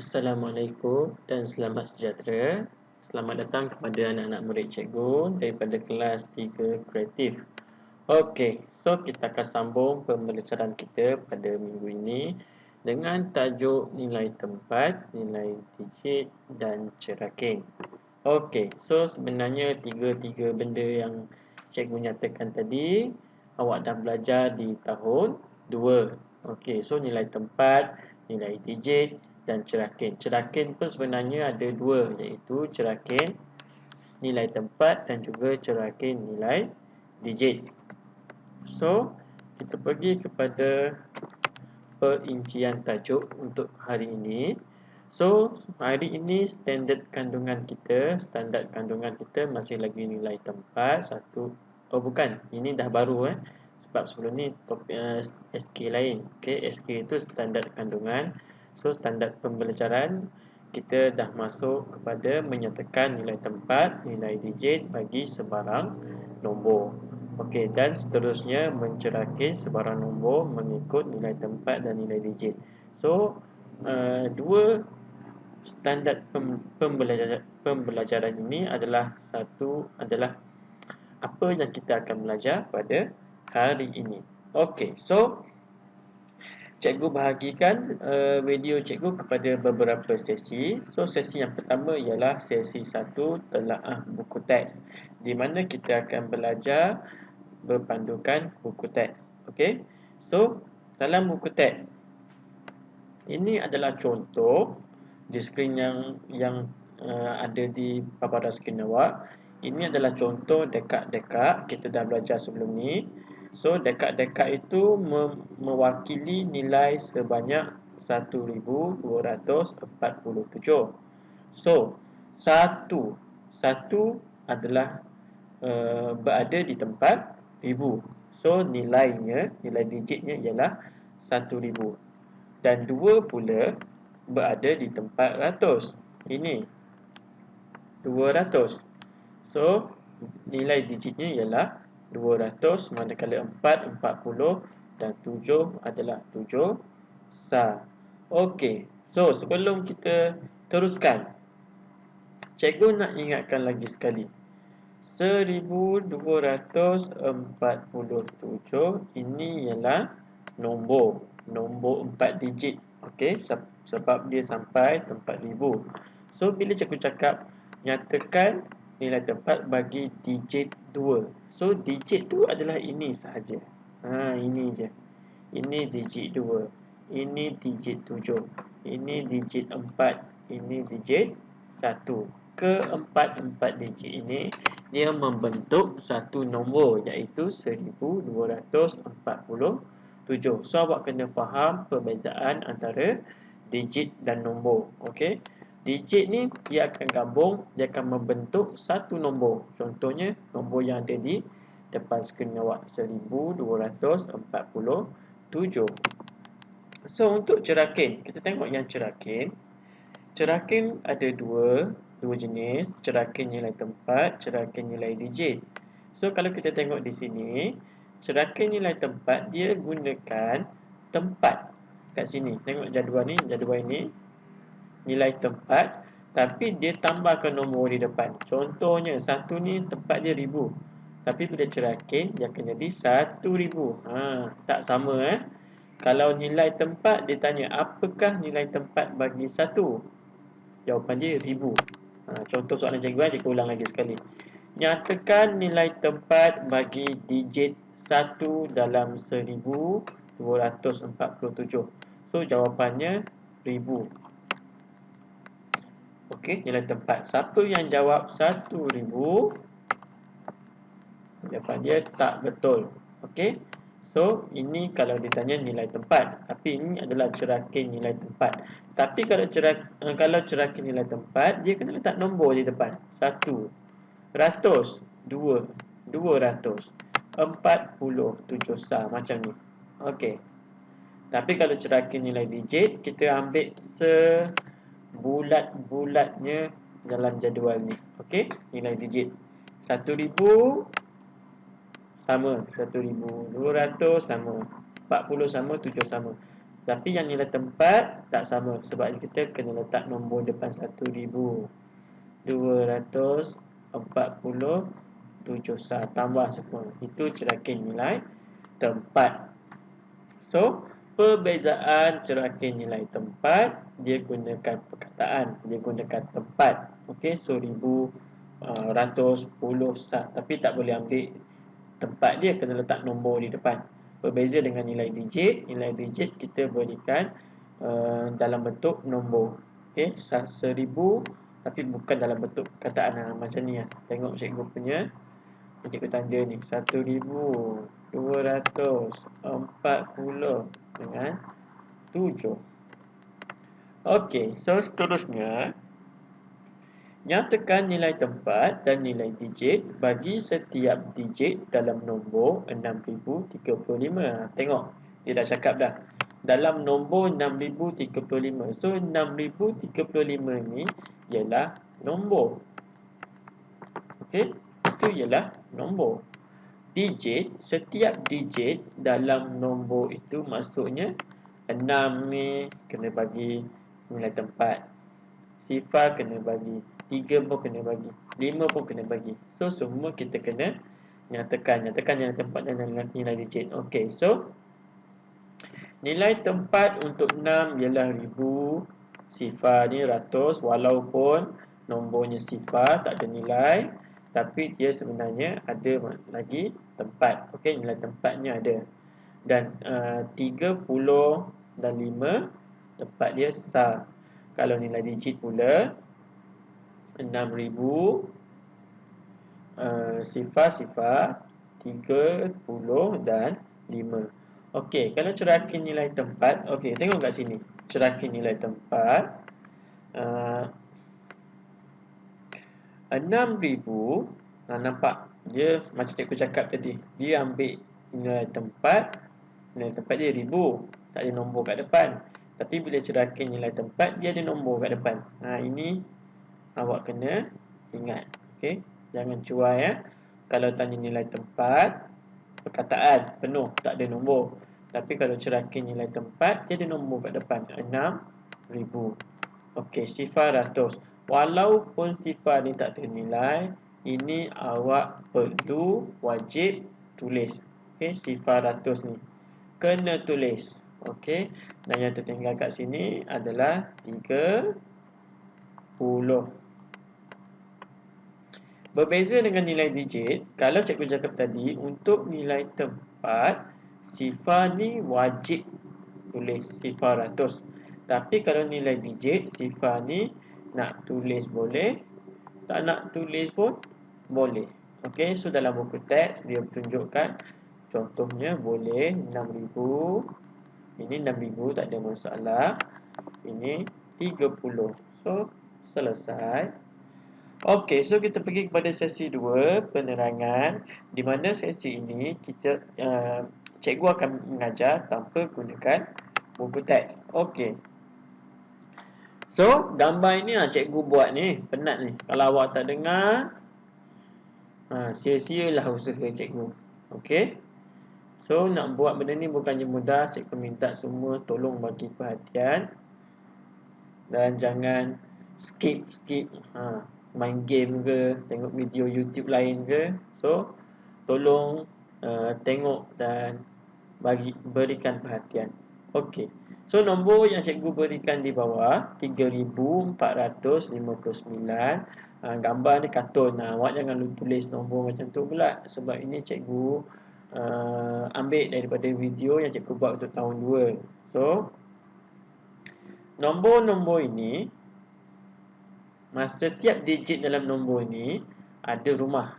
Assalamualaikum dan selamat sejahtera. Selamat datang kepada anak-anak murid cikgu daripada kelas 3 kreatif. Okey, so kita akan sambung pembelajaran kita pada minggu ini dengan tajuk nilai tempat, nilai digit dan cerakin. Okey, so sebenarnya tiga benda yang cikgu nyatakan tadi awak dah belajar di tahun 2. Okey, so nilai tempat, nilai digit dan cerakin. Cerakin pun sebenarnya ada dua, iaitu cerakin nilai tempat dan juga cerakin nilai digit. So, kita pergi kepada perincian tajuk untuk hari ini. So, hari ini standard kandungan kita masih lagi nilai tempat satu. Oh bukan, ini dah baru sebab sebelum ni topik SK lain. Okey, SK itu standard kandungan. So, standard pembelajaran kita dah masuk kepada menyatakan nilai tempat, nilai digit bagi sebarang nombor. Okey, dan seterusnya menceraki sebarang nombor mengikut nilai tempat dan nilai digit. So, dua standard pembelajaran ini adalah apa yang kita akan belajar pada hari ini. Okey, so cikgu bahagikan video cikgu kepada beberapa sesi. So, sesi yang pertama ialah sesi 1 telaah buku teks, di mana kita akan belajar berpandukan buku teks. Okey. So, dalam buku teks ini adalah contoh di skrin yang ada di paparan skrin awak. Ini adalah contoh dekak-dekak kita dah belajar sebelum ni. So, dekak-dekak itu mewakili nilai sebanyak 1247. So, satu adalah berada di tempat ribu. So, nilai digitnya ialah 1000. Dan 2 pula berada di tempat ratus. Ini 200. So, nilai digitnya ialah 200, manakala 4, 40 dan 7 adalah 7 sah. Okey, so sebelum kita teruskan, cikgu nak ingatkan lagi sekali. 1247 ini ialah nombor 4 digit. Okey, sebab dia sampai tempat ribu. So, bila cikgu cakap nyatakan nilai tempat bagi digit 2. So, digit tu adalah ini sahaja. Ini je. Ini digit 2. Ini digit 7. Ini digit 4. Ini digit 1. Keempat-empat digit ini dia membentuk satu nombor, iaitu 1247. So, awak kena faham perbezaan antara digit dan nombor. Okey. Digit ni dia akan gabung, dia akan membentuk satu nombor. Contohnya nombor yang ada di depan skrin awak, 1247. So, untuk cerakin, kita tengok yang cerakin. Cerakin ada dua jenis, cerakin nilai tempat, cerakin nilai digit. So, kalau kita tengok di sini, cerakin nilai tempat dia gunakan tempat kat sini. Tengok jadual ini nilai tempat, tapi dia tambahkan nombor di depan. Contohnya, satu ni tempat dia 1000. Tapi bila cerakin dia akan jadi 1000. Tak sama Kalau nilai tempat dia tanya apakah nilai tempat bagi 1? Jawapan dia 1000. Contoh soalan cikgu ulang lagi sekali. Nyatakan nilai tempat bagi digit 1 dalam 1247. So, jawapannya 1000. Okey, nilai tempat. Siapa yang jawab 1000? Jawapan dia tak betul. Okey. So, ini kalau ditanya nilai tempat. Tapi ini adalah cerakin nilai tempat. Tapi kalau cerakin nilai tempat, dia kena letak nombor di depan. 1, ratus, 2, 200, 47 sah macam ni. Okey. Tapi kalau cerakin nilai digit, kita ambil sebulat-bulatnya dalam jadual ni. Okey, nilai digit. 1000 sama 1200 sama 40 sama 7 sama. Tapi yang nilai tempat tak sama sebab kita kena letak nombor depan 1247 sah tambah semua. Itu cerakin nilai tempat. So, perbezaan cerakin nilai tempat, dia gunakan perkataan, dia gunakan tempat. Okey, so 1110 sah. Tapi tak boleh ambil tempat dia, kena letak nombor di depan. Berbeza dengan nilai digit kita berikan dalam bentuk nombor. Okey, 1000 tapi bukan dalam bentuk perkataan macam ni. Tengok cikgu punya, cikgu tanda ni 1240 dengan 7. Okey, so seterusnya nyatakan nilai tempat dan nilai digit bagi setiap digit dalam nombor 6035. Tengok, dia dah cakap dah. Dalam nombor 6035. So, 6035 ni ialah nombor. Okey, itu ialah nombor. Digit, setiap digit dalam nombor itu maksudnya 6 ni kena bagi nilai tempat. Sifar kena bagi, 3 pun kena bagi, 5 pun kena bagi. So, semua kita kena nyatakan nilai tempat dan nilai digit. Okey, so nilai tempat untuk 6 ialah 1000, sifar ni ratus, walaupun nombornya sifar, tak ada nilai, tapi dia sebenarnya ada lagi tempat. Okey, nilai tempatnya ada. Dan 30 dan 5 tempat dia sah. Kalau nilai digit pula 6000, sifar 30 dan 5. Okey, kalau cerakin nilai tempat, okey, tengok kat sini. Cerakin nilai tempat 6000, nampak dia macam cikgu cakap tadi, dia ambil nilai tempat dia 1000, tak ada nombor kat depan. Tapi bila cerakin nilai tempat, dia ada nombor kat depan. Ini awak kena ingat. Okey, jangan cuai ya. Kalau tanya nilai tempat, perkataan penuh, tak ada nombor. Tapi kalau cerakin nilai tempat, dia ada nombor kat depan, 6000. Okey, sifar ratus. Walaupun sifar ni tak ada nilai, ini awak perlu wajib tulis. Okey, sifar ratus ni kena tulis. Okey, dan yang tertinggal kat sini adalah 30. Berbeza dengan nilai digit, kalau cikgu cakap tadi, untuk nilai tempat, sifar ni wajib tulis sifar ratus. Tapi kalau nilai digit, sifar ni nak tulis boleh, tak nak tulis pun boleh. Okey, so dalam buku teks dia tunjukkan contohnya boleh 6000. Ini 6000 tak ada masalah. Ini 30. So selesai. Okey, so kita pergi kepada sesi 2, penerangan, di mana sesi ini kita cikgu akan mengajar tanpa gunakan buku teks. Okey. So, gambar ini cikgu buat ni, penat ni. Kalau awak tak dengar, sia-sialah usaha cikgu. Okey. So, nak buat benda ni bukannya mudah. Cikgu minta semua tolong bagi perhatian. Dan jangan skip. Main game ke, tengok video YouTube lain ke. So, tolong tengok dan berikan perhatian. Okey. So, nombor yang cikgu berikan di bawah 3459. Gambar ni kartun. Awak jangan tulis nombor macam tu pula. Sebab ini cikgu ambil daripada video yang cikgu buat untuk tahun 2. So, nombor-nombor ini, setiap digit dalam nombor ni ada rumah.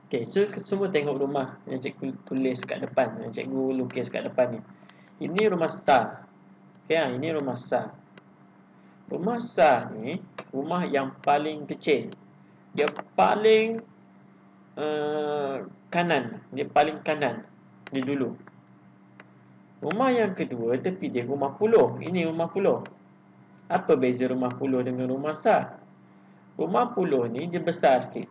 Okey, so semua tengok rumah yang cikgu tulis kat depan, yang cikgu lukis kat depan ni. Ini rumah sah. Okey, ini rumah sah. Rumah sah ni rumah yang paling kecil. Dia paling kanan. Dia paling kanan. Dia dulu. Rumah yang kedua tepi dia rumah puluh. Ini rumah puluh. Apa beza rumah puluh dengan rumah sah? Rumah puluh ni dia besar sikit.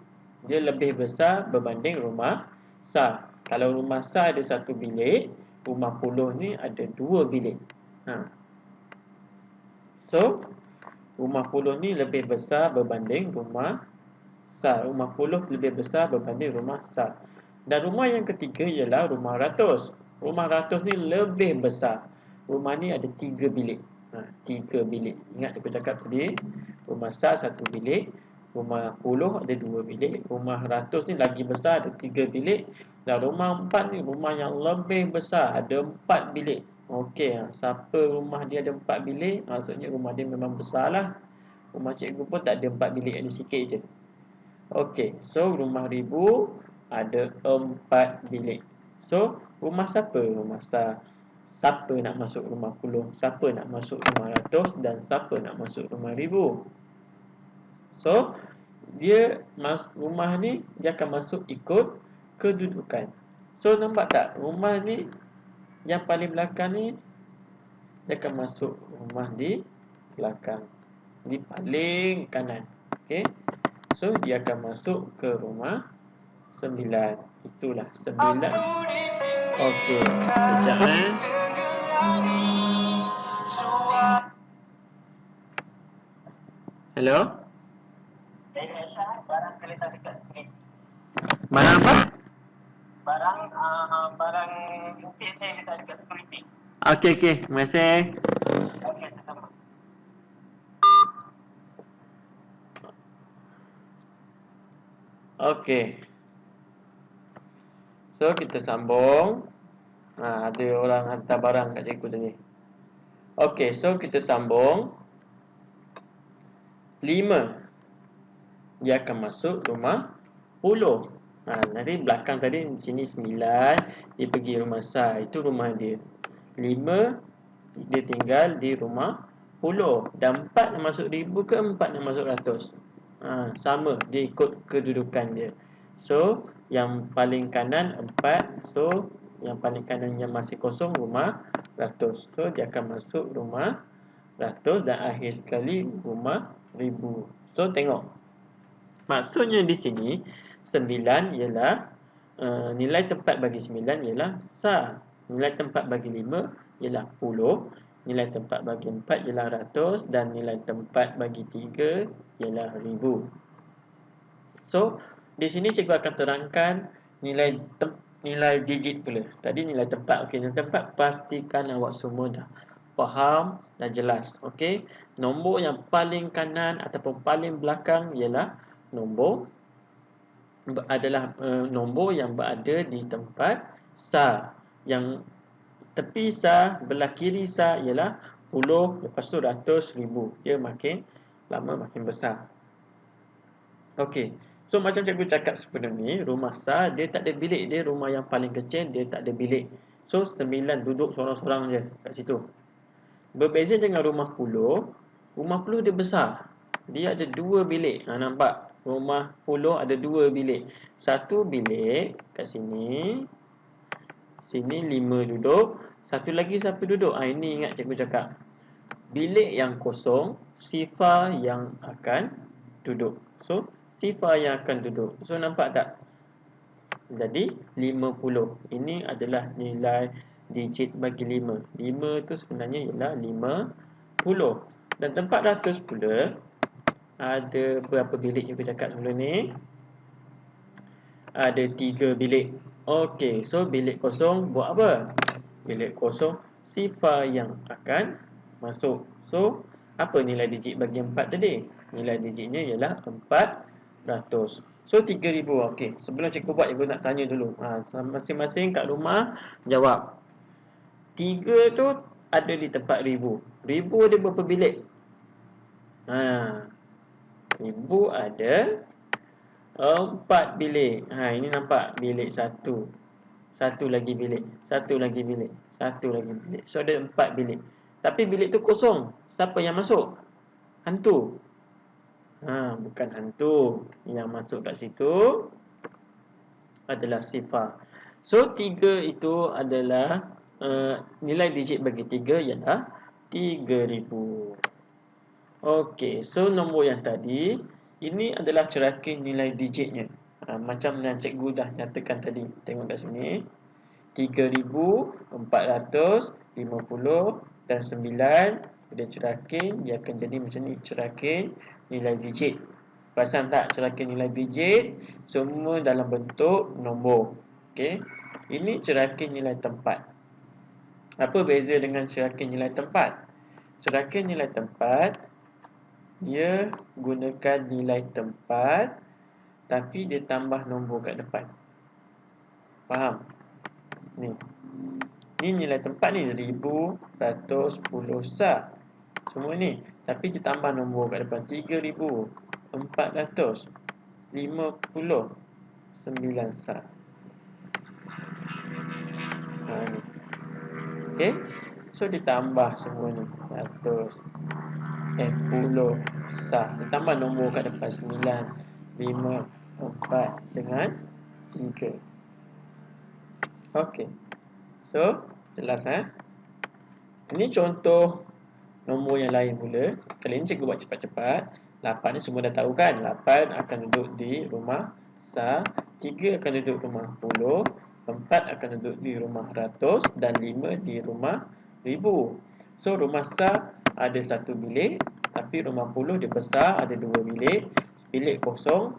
Dia lebih besar berbanding rumah sah. Kalau rumah sah ada 1 bilik, rumah puluh ni ada 2 bilik. So, rumah puluh ni lebih besar berbanding rumah sar. Rumah puluh lebih besar berbanding rumah sar. Dan rumah yang ketiga ialah rumah ratus. Rumah ratus ni lebih besar. Rumah ni ada 3 bilik. 3 bilik. Ingat aku cakap tadi, rumah sar 1 bilik, rumah puluh ada 2 bilik, rumah ratus ni lagi besar ada 3 bilik, dan rumah 4 ni rumah yang lebih besar ada 4 bilik. Okey, siapa rumah dia ada 4 bilik, maksudnya rumah dia memang besar lah. Rumah cikgu pun tak ada 4 bilik, ada sikit je. Okey, so rumah ribu ada 4 bilik. So, rumah siapa? Rumah sar. Siapa nak masuk rumah puluh? Siapa nak masuk rumah ratus? Dan siapa nak masuk rumah ribu? So, rumah ni dia akan masuk ikut kedudukan. So, nampak tak? Rumah ni yang paling belakang ni dia akan masuk rumah di belakang, di paling kanan. Okey. So, dia akan masuk ke rumah 9. Itulah 9. Okey, sekejap Hello? Barang kereta dekat sini. Barang apa? Barang mungkin saya letak dekat security. Okey, terima kasih. Okey, sama. Okey. So, kita sambung. Ada orang hantar barang kat cikgu tadi. Okey, so kita sambung. 5. Dia akan masuk rumah 10. Nanti belakang tadi sini 9, dia pergi rumah sar, itu rumah dia. 5 dia tinggal di rumah 10. Dan 4 nak masuk ribu ke 4 nak masuk ratus? Sama, dia ikut kedudukan dia. So, yang paling kanan 4. So, yang paling kanan yang masih kosong rumah ratus. So, dia akan masuk rumah ratus dan akhir sekali rumah ribu. So, tengok. Maksudnya di sini 9 ialah nilai tempat bagi 9 ialah sar. Nilai tempat bagi 5 ialah 10. Nilai tempat bagi 4 ialah ratus. Dan nilai tempat bagi 3 ialah ribu. So, di sini cikgu akan terangkan nilai digit pula. Tadi nilai tempat. Okey, nilai tempat pastikan awak semua dah faham dan jelas. Okey, nombor yang paling kanan ataupun paling belakang ialah nombor yang berada di tempat sar. Yang tepi sar, belah kiri sar ialah 10, lepas tu ratus, ribu. Dia makin lama makin besar. Okey. So, macam cikgu cakap sebelum ni, rumah sar dia tak ada bilik. Dia rumah yang paling kecil, dia tak ada bilik. So, 9 duduk seorang-seorang je kat situ. Berbeza dengan rumah puluh. Rumah puluh dia besar. Dia ada 2 bilik. Nampak? Rumah puluh ada 2 bilik. 1 bilik kat sini. Sini 5 duduk. Satu lagi siapa duduk? Ini ingat cikgu cakap. Bilik yang kosong, sifar yang akan duduk. So, sifar yang akan duduk. So, nampak tak? Jadi, 50. Ini adalah nilai digit bagi 5. 5 tu sebenarnya ialah 50. Dan tempat ratus pula, ada berapa bilik yang aku cakap sebelum ni? Ada 3 bilik. Okey, so bilik kosong buat apa? Bilik kosong, sifar yang akan masuk. So, apa nilai digit bagi 4 tadi? Nilai digitnya ialah 400. So, 3000. Okey, sebelum cikgu buat, cikgu nak tanya dulu. Masing-masing kat rumah jawab. 3 tu ada di tempat ribu. Ribu ada berapa bilik? Ribu ada 4 bilik. Ini nampak bilik 1. Satu lagi bilik. Satu lagi bilik. Satu lagi bilik. So, ada 4 bilik. Tapi bilik tu kosong. Siapa yang masuk? Hantu. Bukan hantu. Yang masuk kat situ adalah sifar. So, 3 itu adalah nilai digit bagi 3 ialah 3000. Okey, so nombor yang tadi, ini adalah cerakin nilai digitnya. Macam yang cikgu dah nyatakan tadi. Tengok kat sini. 3450, Dan 9 dia cerakin, dia akan jadi macam ni, cerakin nilai digit. Perasan tak cerakin nilai digit semua dalam bentuk nombor. Okey. Ini cerakin nilai tempat. Apa beza dengan cerakin nilai tempat? Cerakin nilai tempat dia gunakan nilai tempat tapi dia tambah nombor kat depan. Faham? Ni. Ni nilai tempat ni 1110 sah. Semua ni. Tapi dia tambah nombor kat depan 3459 sah. Ni. Okey. So ditambah semua ni 110 sah. Ditambah nombor kat depan 9, 5, 4 dengan 3. Okey. So, jelas Ini contoh nombor yang lain pula. Kali ini cikgu buat cepat-cepat. 8 ni semua dah tahu kan? 8 akan duduk di rumah sah, 3 akan duduk rumah 10, 4 akan duduk di rumah ratus dan 5 di rumah ribu. So, rumah sah ada 1 bilik, tapi rumah 10 dia besar, ada 2 bilik. Bilik kosong,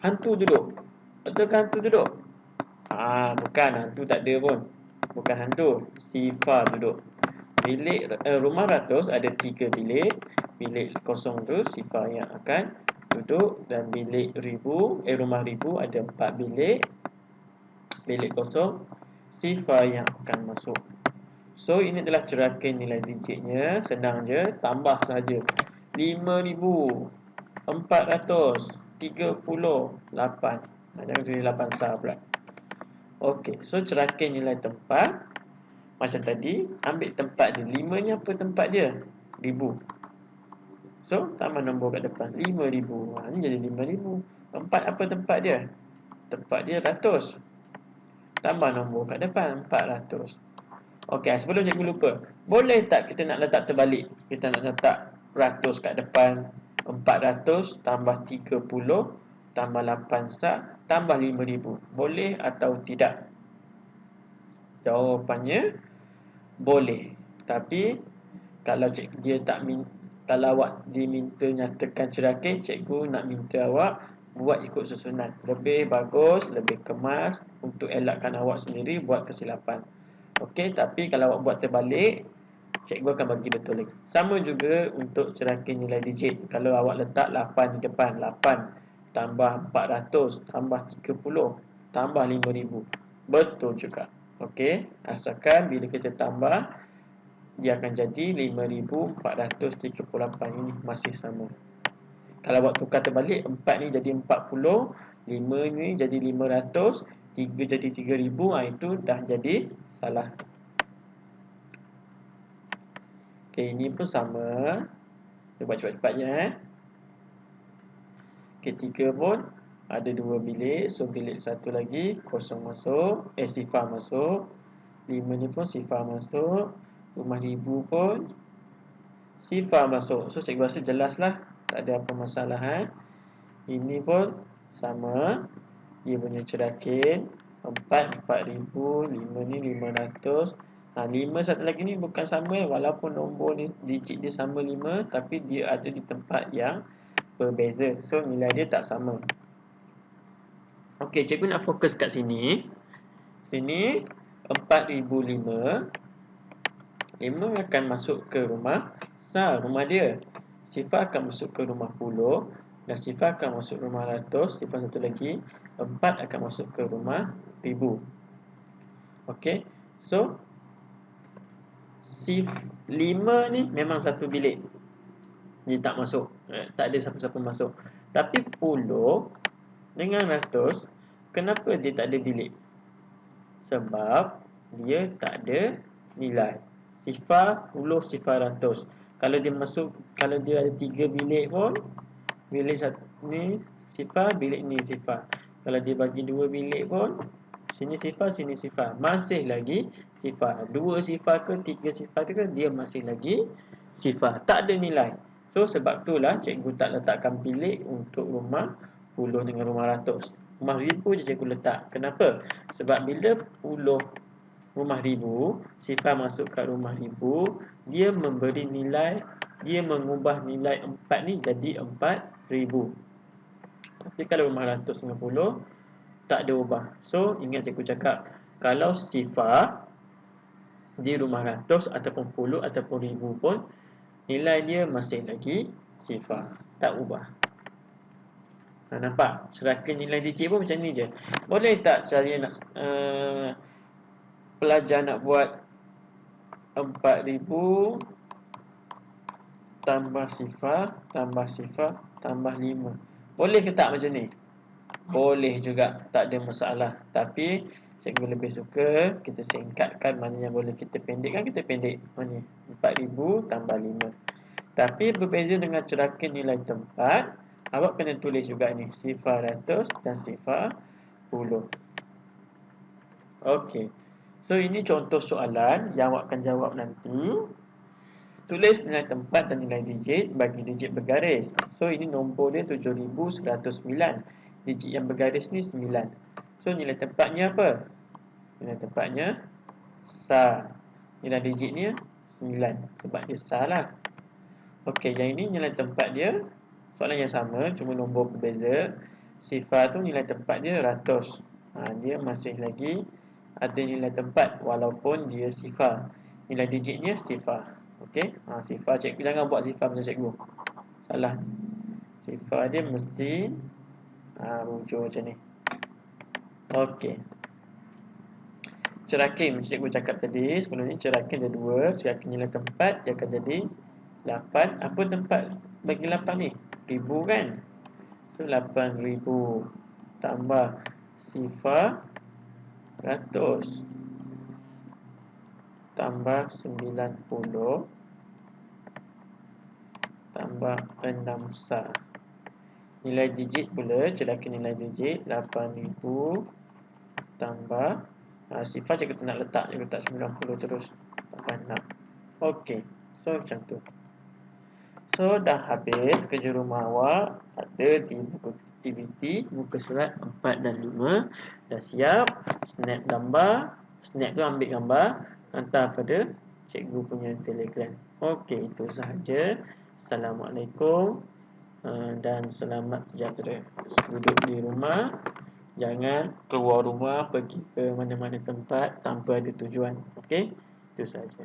hantu duduk. Betul ke hantu duduk? Bukan, hantu tak ada pun. Bukan hantu, sifar duduk. Bilik rumah ratus ada 3 bilik. Bilik kosong tu sifar yang akan duduk. Dan bilik rumah ribu ada 4 bilik. Bilik kosong sifar yang akan masuk. So ini adalah cerakin nilai digitnya. Senang je, tambah saja. 5438. Jangan tulis 8 sah pula. Okey, so cerakin nilai tempat macam tadi, ambil tempat dia. 5 ni apa tempat dia? 1000. So, tambah nombor kat depan 5000. Ni jadi 5000. 4 apa tempat dia? Tempat dia ratus. Tambah nombor kat depan 400. Okey, sebelum cikgu lupa, boleh tak kita nak letak terbalik? Kita nak letak ratus kat depan, 400 tambah 30 tambah 8 sah tambah 5000. Boleh atau tidak? Jawapannya boleh. Tapi kalau kalau awak diminta nyatakan cerakin, cikgu nak minta awak buat ikut susunan. Lebih bagus, lebih kemas untuk elakkan awak sendiri buat kesilapan. Okey, tapi kalau awak buat terbalik, cikgu akan bagi betul lagi. Sama juga untuk cerakin nilai digit. Kalau awak letak 8 di depan, 8 tambah 400 tambah 30 tambah 5000. Betul juga. Okey, asalkan bila kita tambah dia akan jadi 5438. Ini masih sama. Kalau awak tukar terbalik, 4 ni jadi 40, 5 ni jadi 500, 3 jadi 3000, itu dah jadi salah. Okey, ini pun sama. Kita buat cepat-cepatnya. Okey, 3 pun ada 2 bilik. So, bilik satu lagi kosong masuk. Sifar masuk. 5 ni pun sifar masuk. Rumah ribu pun sifar masuk. So, cikgu rasa jelas lah. Tak ada apa masalah. Ini pun sama. Dia punya cerakin 4, 4000. 5 ni 500. 5 satu lagi ni bukan sama. Walaupun nombor ni, digit dia sama 5, tapi dia ada di tempat yang berbeza. So, nilai dia tak sama. Okey, cikgu nak fokus kat sini. Sini 4005. 5 akan masuk ke rumah sah, rumah dia. Sifar akan masuk ke rumah 10 dan sifar akan masuk rumah ratus. Sifar satu lagi 4 akan masuk ke rumah ribu. Okey, so 5 ni memang satu bilik. Dia tak masuk, tak ada siapa-siapa masuk. Tapi 10 dengan ratus, kenapa dia tak ada bilik? Sebab dia tak ada nilai. Sifar 10, sifar ratus. Kalau dia masuk, kalau dia ada 3 bilik pun, bilik satu ni sifar, bilik ni sifar. Kalau dia bagi 2 bilik pun, sini sifar, sini sifar, masih lagi sifar. 2 sifar ke 3 sifar ke, dia masih lagi sifar. Tak ada nilai. So, sebab itulah cikgu tak letakkan bilik untuk rumah 10 dengan rumah ratus. Rumah ribu je cikgu letak. Kenapa? Sebab bila 10 rumah ribu, Sifah masuk kat rumah ribu, dia memberi nilai, dia mengubah nilai 4 ni jadi 4,000. Tapi kalau rumah ratus dengan puluh, tak ada ubah. So, ingat cikgu cakap, kalau Sifah di rumah ratus ataupun puluh ataupun ribu pun, nilai dia masih lagi Sifah, tak ubah. Nampak? Ceraka nilai digit pun macam ni je. Boleh tak saya nak pelajar nak buat 4,000 tambah Sifah tambah 5. Boleh ke tak macam ni? Boleh juga, tak ada masalah. Tapi cikgu lebih suka kita singkatkan, mana yang boleh kita pendekkan, kita pendek. Mana? 4,000 tambah 5. Tapi berbeza dengan ceraka nilai tempat, awak kena tulis juga ni, Sifah ratus dan Sifah puluh. Okey. So, ini contoh soalan yang awak akan jawab nanti. Tulis nilai tempat dan nilai digit bagi digit bergaris. So, ini nombor dia 7,109. Digit yang bergaris ni 9. So, nilai tempatnya apa? Nilai tempatnya sa. Nilai digitnya 9. Sebab dia sa lah. Okey, yang ini nilai tempat dia. Soalan yang sama, cuma nombor berbeza. Sifar tu nilai tempat dia 100. Dia masih lagi ada nilai tempat walaupun dia sifar. Nilai digitnya sifar. Okey, sifar cikgu, jangan buat sifar macam cikgu. Salah. Sifar dia mesti rujuk macam ni. Okey. Cerakin cikgu cakap tadi, sebelum ni cerakin ada 2. Cerakin nilai tempat dia akan jadi 8. Apa tempat bagi 8 ni? Ribu kan? So 8,000 tambah sifar 100 tambah 90 tambah 6 sa. Nilai digit pula, cerakan nilai digit 8,000 tambah sifar cikgu nak letak 90 terus tambah 6. Okey, so macam tu. So dah habis kerja rumah awak, ada di buku aktiviti muka surat 4 dan 5. Dah siap, snap gambar. Snap tu ambil gambar, hantar pada cikgu punya Telegram. Okey, itu sahaja. Assalamualaikum dan selamat sejahtera. Duduk di rumah, jangan keluar rumah pergi ke mana-mana tempat tanpa ada tujuan. Okey, itu sahaja.